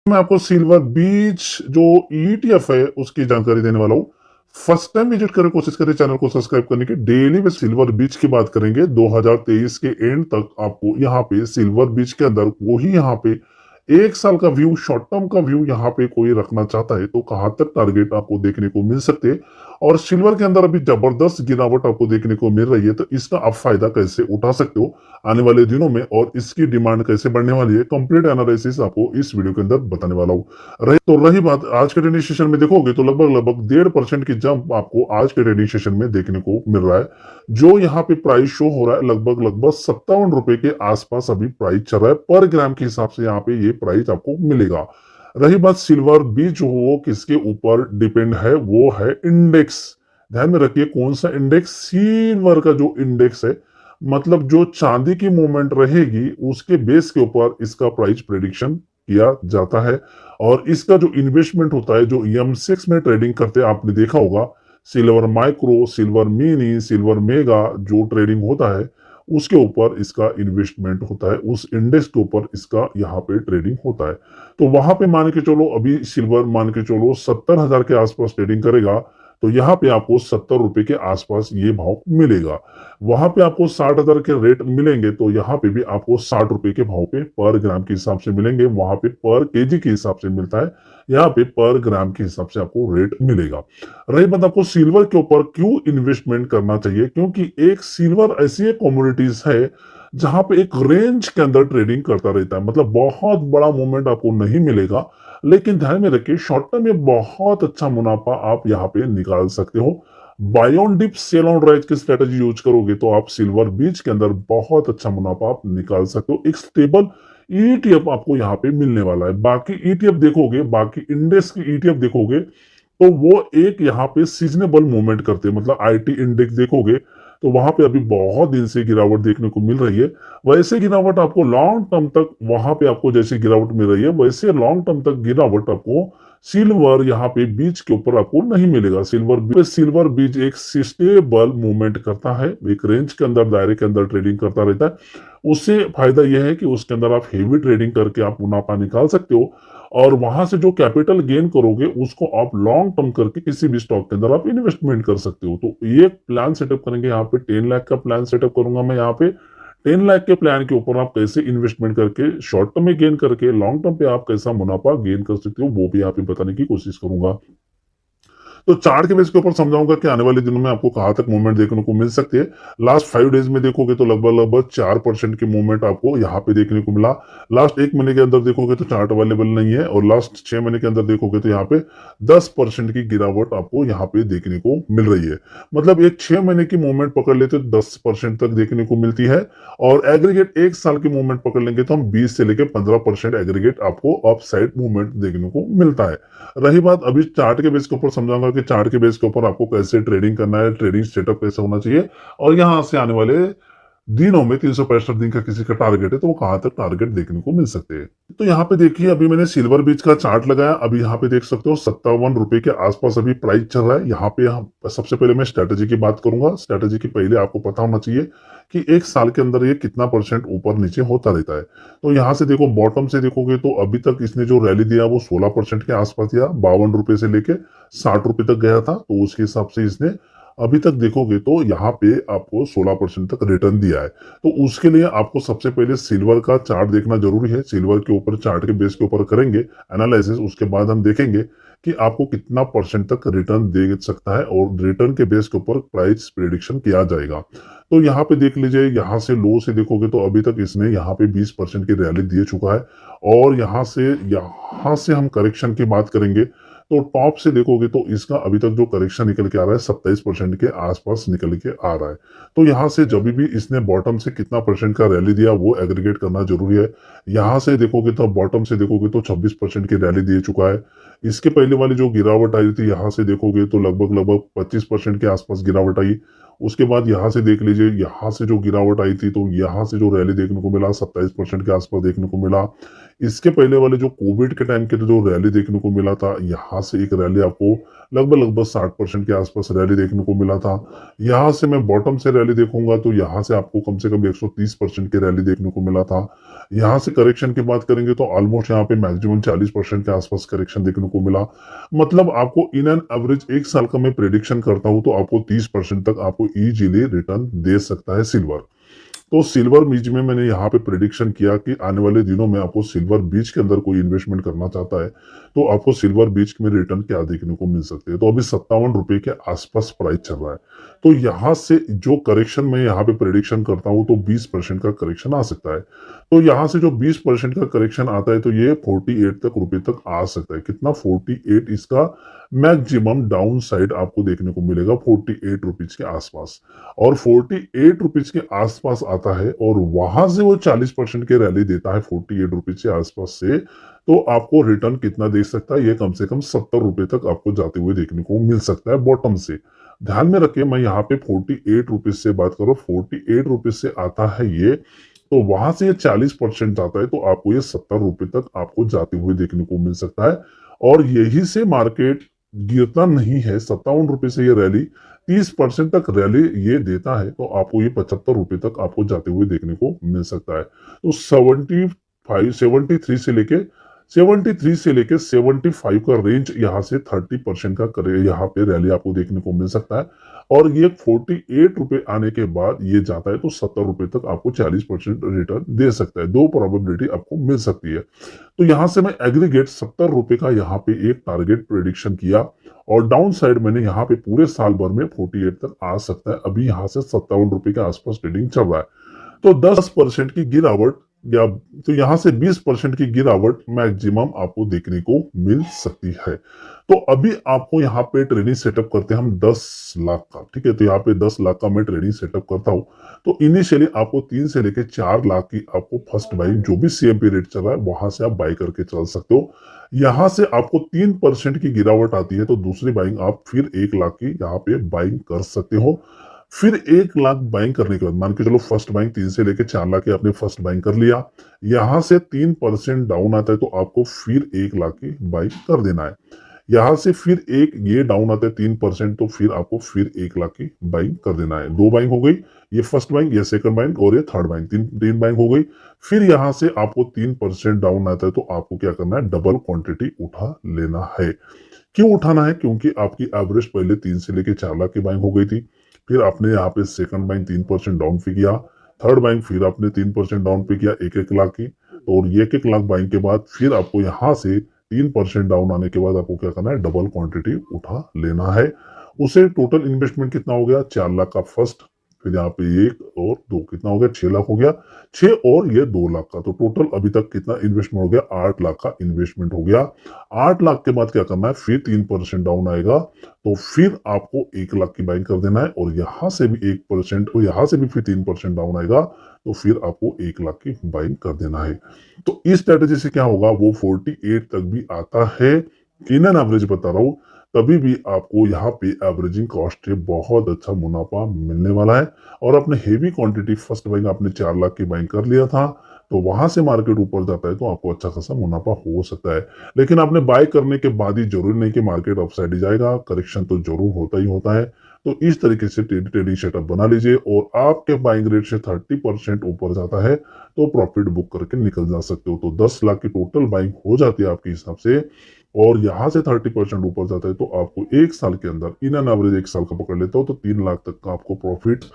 मैं आपको सिल्वर बीच जो ईटीएफ है उसकी जानकारी देने वाला हूँ। फर्स्ट टाइम विजिट करें, कोशिश करें चैनल को सब्सक्राइब करने की। डेली में सिल्वर बीच की बात करेंगे 2023 के एंड तक। आपको यहाँ पे सिल्वर बीच के अंदर वही यहाँ पे एक साल का व्यू, शॉर्ट टर्म का व्यू यहाँ पे कोई रखना चाहता है तो कहां तक टारगेट आपको देखने को मिल सकते हैं। और सिल्वर के अंदर अभी जबरदस्त गिरावट आपको देखने को मिल रही है, तो इसका आप फायदा कैसे उठा सकते हो आने वाले दिनों में, और इसकी डिमांड कैसे बढ़ने वाली है, कंप्लीट एनालिसिस आपको इस वीडियो के अंदर बताने वाला हूँ। रही बात आज के ट्रेडिंग सेशन में देखोगे तो लगभग लगभग 1.5% की जंप आपको आज के ट्रेडिंग सेशन में देखने को मिल रहा है। जो यहाँ पे प्राइस शो हो रहा है लगभग लगभग 57 रुपए के आसपास अभी प्राइस चल रहा है। पर ग्राम के हिसाब से यहाँ पे ये प्राइस आपको मिलेगा। रही बात सिल्वर भी जो वो किसके ऊपर डिपेंड है, वो है इंडेक्स। ध्यान में रखिए कौन सा इंडेक्स, सिल्वर का जो इंडेक्स है, मतलब जो चांदी की मूवमेंट रहेगी उसके बेस के ऊपर इसका प्राइस प्रेडिक्शन किया जाता है। और इसका जो इन्वेस्टमेंट होता है, जो M6 में ट्रेडिंग करते हैं आपने देखा होगा, silver micro, silver mini, silver mega जो ट्रेडिंग होता है उसके ऊपर इसका इन्वेस्टमेंट होता है, उस इंडेक्स के ऊपर इसका यहाँ पे ट्रेडिंग होता है। तो वहां पे मान के चलो अभी सिल्वर मान के चलो 70,000 के आसपास ट्रेडिंग करेगा, तो यहाँ पे आपको 70 रुपए के आसपास ये भाव मिलेगा। वहां पे आपको 60,000 के रेट मिलेंगे तो यहाँ पे भी आपको 60 रुपए के भाव पे पर ग्राम के हिसाब से मिलेंगे। वहां पे पर केजी के हिसाब से मिलता है, यहाँ पे पर ग्राम के हिसाब से आपको रेट मिलेगा। रही बात आपको सिल्वर के ऊपर क्यों इन्वेस्टमेंट करना चाहिए, क्योंकि एक सिल्वर ऐसी कमोडिटीज है जहां पे एक रेंज के अंदर ट्रेडिंग करता रहता है, मतलब बहुत बड़ा मूवमेंट आपको नहीं मिलेगा, लेकिन ध्यान में रखिए शॉर्ट टर्म में बहुत अच्छा मुनाफा आप यहाँ पे निकाल सकते हो। Buy on dip sell on rise की स्ट्रेटेजी यूज करोगे तो आप सिल्वर बीच के अंदर बहुत अच्छा मुनाफा आप निकाल सकते हो। एक स्टेबल ईटीएफ आपको यहाँ पे मिलने वाला है। बाकी ईटीएफ देखोगे, बाकी इंडेक्स की ईटीएफ देखोगे तो वो एक यहाँ पे सीजनेबल मूवमेंट करते हैं, मतलब आईटी इंडेक्स देखोगे तो वहां पे अभी बहुत दिन से गिरावट देखने को मिल रही है। वैसे गिरावट आपको लॉन्ग टर्म तक, वहां पे आपको जैसे गिरावट मिल रही है वैसे लॉन्ग टर्म तक गिरावट आपको सिल्वर यहाँ पे बीच के ऊपर आपको नहीं मिलेगा। सिल्वर बीच एक स्टेबल मूवमेंट करता है, एक रेंज के अंदर, दायरे के अंदर ट्रेडिंग करता रहता है। उससे फायदा यह है कि उसके अंदर आप हेवी ट्रेडिंग करके आप मुनाफा निकाल सकते हो, और वहां से जो कैपिटल गेन करोगे उसको आप लॉन्ग टर्म करके किसी भी स्टॉक के अंदर आप इन्वेस्टमेंट कर सकते हो। तो ये प्लान सेटअप करेंगे, यहाँ पे 10 लाख का प्लान सेटअप करूंगा मैं। यहाँ पे 10 लाख के प्लान के ऊपर आप कैसे इन्वेस्टमेंट करके शॉर्ट टर्म में गेन करके लॉन्ग टर्म पे आप कैसा मुनाफा गेन कर सकते हो वो भी यहाँ पे बताने की कोशिश करूंगा। तो चार्ट के बेस के ऊपर समझाऊंगा कि आने वाले दिनों में आपको कहां तक मूवमेंट देखने को मिल सकती है। लास्ट 5 डेज में देखोगे तो लगभग लगभग 4% की मूवमेंट आपको यहाँ पे देखने को मिला। लास्ट 1 महीने के अंदर देखोगे तो चार्ट अवेलेबल नहीं है, और लास्ट 6 महीने के अंदर देखोगे तो यहाँ पे 10% की गिरावट आपको यहाँ पे देखने को मिल रही है। मतलब एक 6 महीने की मूवमेंट पकड़ लेते तो 10% तक देखने को मिलती है, और एग्रीगेट एक साल की मूवमेंट पकड़ लेंगे तो हम 20 से लेकर 15% एग्रीगेट आपको अप साइड मूवमेंट देखने को मिलता है। रही बात अभी चार्ट के बेस के ऊपर समझाऊंगा कि चार्ट के बेस के ऊपर आपको कैसे ट्रेडिंग करना है, ट्रेडिंग सेटअप कैसे होना चाहिए, और यहां से आने वाले दिनों में 365 दिन का किसी का टारगेट है तो वो कहां तक टारगेट देखने को मिल सकते हैं। तो यहाँ पे देखिए अभी मैंने सिल्वर बीच का चार्ट लगाया, अभी यहाँ पे देख सकते हो 57 रुपए के आसपास अभी प्राइस चल रहा है। यहाँ पे हम सबसे पहले मैं स्ट्रेटेजी की बात करूंगा। स्ट्रेटेजी की पहले आपको पता होना चाहिए कि एक साल के अंदर ये कितना परसेंट ऊपर नीचे होता रहता है। तो यहाँ से देखो, बॉटम से देखोगे तो अभी तक इसने जो रैली दिया वो 16% के आसपास दिया, 52 रुपए से लेके 60 रुपए तक गया था। तो उसके हिसाब से इसने अभी तक देखोगे तो यहाँ पे आपको 16% तक रिटर्न दिया है। तो उसके लिए आपको सबसे पहले सिल्वर का चार्ट देखना जरूरी है। सिल्वर के ऊपर चार्ट के बेस के ऊपर करेंगे एनालिसिस, उसके बाद हम देखेंगे कि आपको कितना परसेंट तक रिटर्न दे सकता है, और रिटर्न के बेस के ऊपर प्राइस प्रेडिक्शन किया जाएगा। तो यहाँ पे देख लीजिए, यहाँ से लो से देखोगे तो अभी तक इसने यहाँ पे 20% की रैली दे चुका है, और यहाँ से हम करेक्शन की बात करेंगे तो टॉप से देखोगे तो इसका अभी तक जो करेक्शन निकल के आ रहा है 27% के आसपास निकल के आ रहा है। तो यहाँ से जब भी इसने बॉटम से कितना परसेंट का रैली दिया वो एग्रीगेट करना जरूरी है। यहाँ से देखोगे तो बॉटम से देखोगे तो 26% की रैली दे चुका है। इसके पहले वाली जो गिरावट आई थी यहाँ से देखोगे तो लगभग लगभग 25% के आसपास गिरावट आई। उसके बाद यहाँ से देख लीजिए, यहाँ से जो गिरावट आई थी तो यहाँ से जो रैली देखने को मिला 27% के आसपास देखने को मिला। इसके पहले वाले जो कोविड के टाइम के जो रैली देखने को मिला था, यहाँ से एक रैली आपको लगभग लगभग 60% के आसपास रैली देखने को मिला था। यहाँ से मैं बॉटम से रैली देखूंगा तो यहाँ से आपको कम से कम 130% की रैली देखने को मिला था। यहाँ से करेक्शन की बात करेंगे तो ऑलमोस्ट यहाँ पे मैक्सिमम 40% के आसपास करेक्शन देखने को मिला। मतलब आपको इन एन एवरेज एक साल का मैं प्रेडिक्शन करता हूँ तो आपको 30% तक आपको इजीली रिटर्न दे सकता है सिल्वर। तो सिल्वर बीच में मैंने यहाँ पे प्रेडिक्शन किया कि आने वाले दिनों में आपको सिल्वर बीच के अंदर कोई इन्वेस्टमेंट करना चाहता है तो आपको सिल्वर बीच में रिटर्न क्या देखने को मिल सकते हैं। तो अभी 57 रुपए के आसपास प्राइस चल रहा है। तो यहाँ से जो करेक्शन मैं यहाँ पे प्रेडिक्शन करता हूँ तो 20% का करेक्शन आ सकता है। तो यहाँ से जो 20% का करेक्शन आता है तो ये 48 तक रुपए तक आ सकता है। कितना? 48 इसका मैक्सिमम डाउन साइड आपको देखने को मिलेगा 48 रुपीज के आसपास। और 48 रुपीज के आसपास आता है और वहां से वो 40% के रैली देता है 48 रुपीज के आसपास से, तो आपको रिटर्न कितना दे सकता है? ये कम से कम 70 रुपए तक आपको जाते हुए देखने को मिल सकता है बॉटम से। ध्यान में रखिए मैं यहाँ पे 48 रुपीज से बात करूँ, 48 रुपीज से आता है ये, तो वहां से ये 40% जाता है तो आपको ये 70 रुपए तक आपको जाते हुए देखने को मिल सकता है। और यही से मार्केट गिरता नहीं है। 57 रुपए से ये रैली 30% तक रैली ये देता है तो आपको ये 75 रुपए तक आपको जाते हुए देखने को मिल सकता है। तो 73 से लेके 75 का रेंज यहाँ से 30% का करे यहाँ पे रैली आपको देखने को मिल सकता है। और ये 48 रुपए आने के बाद ये जाता है तो 70 रुपए तक आपको 40% रिटर्न दे सकता है। दो प्रोबेबिलिटी आपको मिल सकती है। तो यहां से मैं एग्रीगेट 70 रुपए का यहाँ पे एक टारगेट प्रेडिक्शन किया और डाउन साइड मैंने यहाँ पे पूरे साल भर में 48 तक आ सकता है। अभी यहाँ से 57 रुपए के आसपास ट्रेडिंग चल रहा है। तो 10% की गिरावट या तो यहाँ से 20% की गिरावट मैक्सिमम आपको देखने को मिल सकती है। तो अभी आपको यहाँ पे ट्रेडिंग सेटअप करते हैं हम 10 लाख का। ठीक है, तो यहाँ पे 10 लाख का मैं ट्रेडिंग सेटअप करता हूँ। तो इनिशियली आपको 3 से लेके 4 लाख की आपको फर्स्ट बाइंग जो भी सीएमपी रेट चल रहा है वहां से आप बाई करके चल सकते हो। यहां से आपको 3% की गिरावट आती है तो दूसरी बाइंग आप फिर 1 लाख की यहाँ पे बाइंग कर सकते हो। फिर 1 लाख बाइंग करने के बाद मान के चलो फर्स्ट बाइंग 3 से लेके 4 लाख की आपने फर्स्ट बाइंग कर लिया। यहां से 3% डाउन आता है तो आपको फिर 1 लाख की बाइंग कर देना है। यहां से फिर एक ये डाउन आता है 3% तो फिर आपको फिर 1 लाख की बाइंग कर देना है। दो बाइंग हो गई, ये फर्स्ट बाइंग, ये सेकंड बाइंग और ये थर्ड बाइंग, तीन तीन बाइंग हो गई। फिर यहां से आपको 3% डाउन आता है तो आपको क्या करना है? डबल क्वांटिटी उठा लेना है। क्यों उठाना है? क्योंकि आपकी एवरेज पहले 3 से लेके 4 लाख की बाइंग हो गई थी। फिर आपने यहाँ पे सेकंड बाइंग 3% डाउन पे किया, थर्ड बाइंग फिर आपने 3% डाउन पे किया 1-1 लाख की। और ये 1-1 लाख बाइंग के बाद फिर आपको यहाँ से 3% डाउन आने के बाद आपको क्या करना है? डबल क्वांटिटी उठा लेना है। उसे टोटल इन्वेस्टमेंट कितना हो गया? 4 लाख का फर्स्ट, फिर यहाँ पे 1 और 2 कितना हो गया? 6 लाख हो गया। 6 और ये 2 लाख का, तो टोटल अभी तक कितना इन्वेस्टमेंट हो गया? 8 लाख का इन्वेस्टमेंट हो गया। 8 लाख के बाद क्या करना है? फिर 3% डाउन आएगा तो फिर आपको 1 लाख की बाइंग कर देना है और यहां से भी 1% और यहां से भी फिर 3% डाउन आएगा तो फिर आपको 1 लाख की बाइंग कर देना है। तो इस स्ट्रेटेजी से क्या होगा? वो 48 तक भी आता है। इन एन एवरेज बता रहा हूं, तभी भी आपको यहाँ पे एवरेजिंग कॉस्ट से बहुत अच्छा मुनाफा मिलने वाला है। और अपने हेवी क्वांटिटी फर्स्ट बाइंग आपने 4 लाख की बाइंग कर लिया था तो वहां से मार्केट ऊपर जाता है तो आपको अच्छा खासा मुनाफा हो सकता है। लेकिन आपने बाय करने के बाद ही जरूरी नहीं कि मार्केट अपसाइड ही जाएगा, करेक्शन तो जरूर होता ही होता है। तो इस तरीके से ट्रेडिंग सेटअप बना लीजिए और आपके बाइंग रेट से 30% ऊपर जाता है तो प्रॉफिट बुक करके निकल जा सकते हो। तो 10 लाख की टोटल बाइंग हो जाती है आपके हिसाब से और यहां से 30% ऊपर जाता है तो आपको एक साल के अंदर, इन एन एवरेज एक साल का पकड़ लेते हो तो 3 लाख तक का आपको प्रॉफिट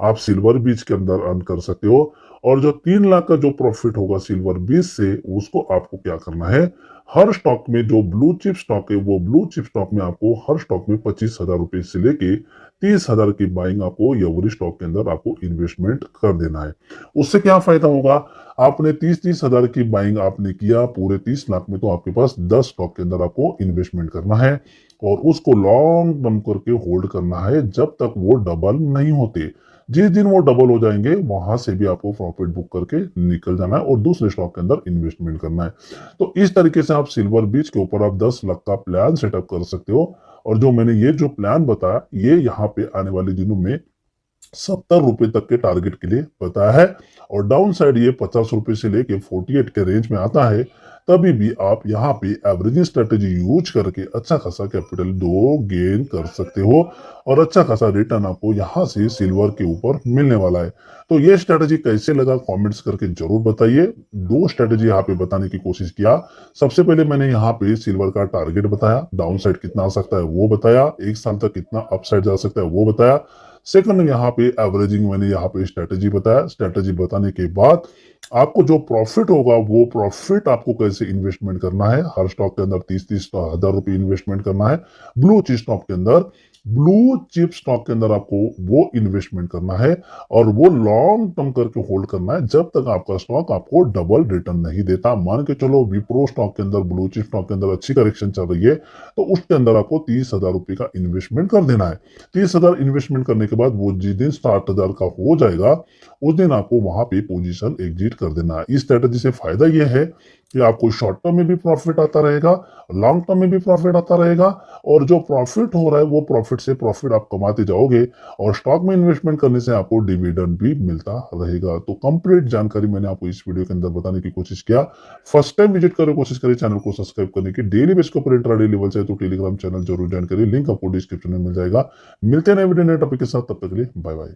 आप सिल्वर बीच के अंदर अर्न कर सकते हो। और जो 3 लाख का जो प्रॉफिट होगा सिल्वर बीच से, उसको आपको क्या करना है? हर स्टॉक में जो ब्लू चिप स्टॉक है वो ब्लू चिप स्टॉक में आपको हर स्टॉक में 25,000 रुपए से लेके 30,000 की बाइंग आपको एवरी स्टॉक के अंदर आपको इन्वेस्टमेंट कर देना है। उससे क्या फायदा होगा? आपने 30,000 की बाइंग आपने किया पूरे 30 लाख में तो आपके पास 10 स्टॉक के अंदर आपको इन्वेस्टमेंट करना है और उसको लॉन्ग टर्म करके होल्ड करना है जब तक वो डबल नहीं होते। जिस दिन वो डबल हो जाएंगे वहां से भी आपको प्रॉफिट बुक करके निकल जाना है और दूसरे स्टॉक के अंदर इन्वेस्टमेंट करना है। तो इस तरीके से आप सिल्वर बीच के ऊपर आप 10 लाख का प्लान सेटअप कर सकते हो। और जो मैंने ये जो प्लान बताया ये यहाँ पे आने वाले दिनों में ₹70 तक के टारगेट के लिए बताया है, और डाउन साइड ये ₹50 से लेके 48 के रेंज में आता है। तभी भी आप यहाँ पे एवरेजिंग स्ट्रेटेजी यूज करके अच्छा खासा कैपिटल दो गेन कर सकते हो, और अच्छा खासा रिटर्न आपको यहाँ से सिल्वर के ऊपर मिलने वाला है। तो ये स्ट्रेटेजी कैसे लगा कमेंट्स करके जरूर बताइए। दो स्ट्रेटेजी यहाँ पे बताने की कोशिश किया। सबसे पहले मैंने यहाँ पे सिल्वर का टारगेट बताया, डाउन साइड कितना आ सकता है वो बताया, एक साल तक कितना अपसाइड जा सकता है वो बताया। सेकंड, यहाँ पे एवरेजिंग मैंने यहाँ पे स्ट्रेटेजी बताया। स्ट्रेटेजी बताने के बाद आपको जो प्रॉफिट होगा वो प्रॉफिट आपको कैसे इन्वेस्टमेंट करना है। हर स्टॉक के अंदर 30-30 हजार रुपए इन्वेस्टमेंट करना है। ब्लू चिप स्टॉक के अंदर ब्लू चिप स्टॉक के अंदर आपको वो इन्वेस्टमेंट करना है, और वो लॉन्ग टर्म करके होल्ड करना है जब तक आपका स्टॉक आपको डबल रिटर्न नहीं देता। मान के चलो विप्रो स्टॉक के अंदर, ब्लू चिप स्टॉक के अंदर अच्छी करेक्शन चल रही है, तो उसके अंदर आपको 30,000 रुपए का इन्वेस्टमेंट कर देना है। 30,000 इन्वेस्टमेंट करने के बाद वो जिस दिन 60,000 का हो जाएगा, उस दिन आपको वहां पे पोजीशन एग्जिट कर देना है। इस स्ट्रेटेजी से फायदा यह है कि आपको शॉर्ट टर्म में भी प्रॉफिट आता रहेगा, लॉन्ग टर्म में भी प्रॉफिट आता रहेगा, और जो प्रॉफिट हो रहा है वो प्रॉफिट से प्रॉफिट आप कमाते जाओगे, और स्टॉक में इन्वेस्टमेंट करने से आपको डिविडेंड भी मिलता रहेगा। तो कंप्लीट जानकारी मैंने आपको इस वीडियो के अंदर बताने की कोशिश किया। फर्स्ट टाइम विजिट करें, कोशिश करें चैनल को सब्सक्राइब करने की। डेली बेस के ऊपर इंट्राडे लेवल से तो टेलीग्राम चैनल जरूर ज्वाइन करिए, लिंक आपको डिस्क्रिप्शन में मिल जाएगा। मिलते हैं नए वीडियो नए टॉपिक के साथ, तब तक के लिए बाय बाय।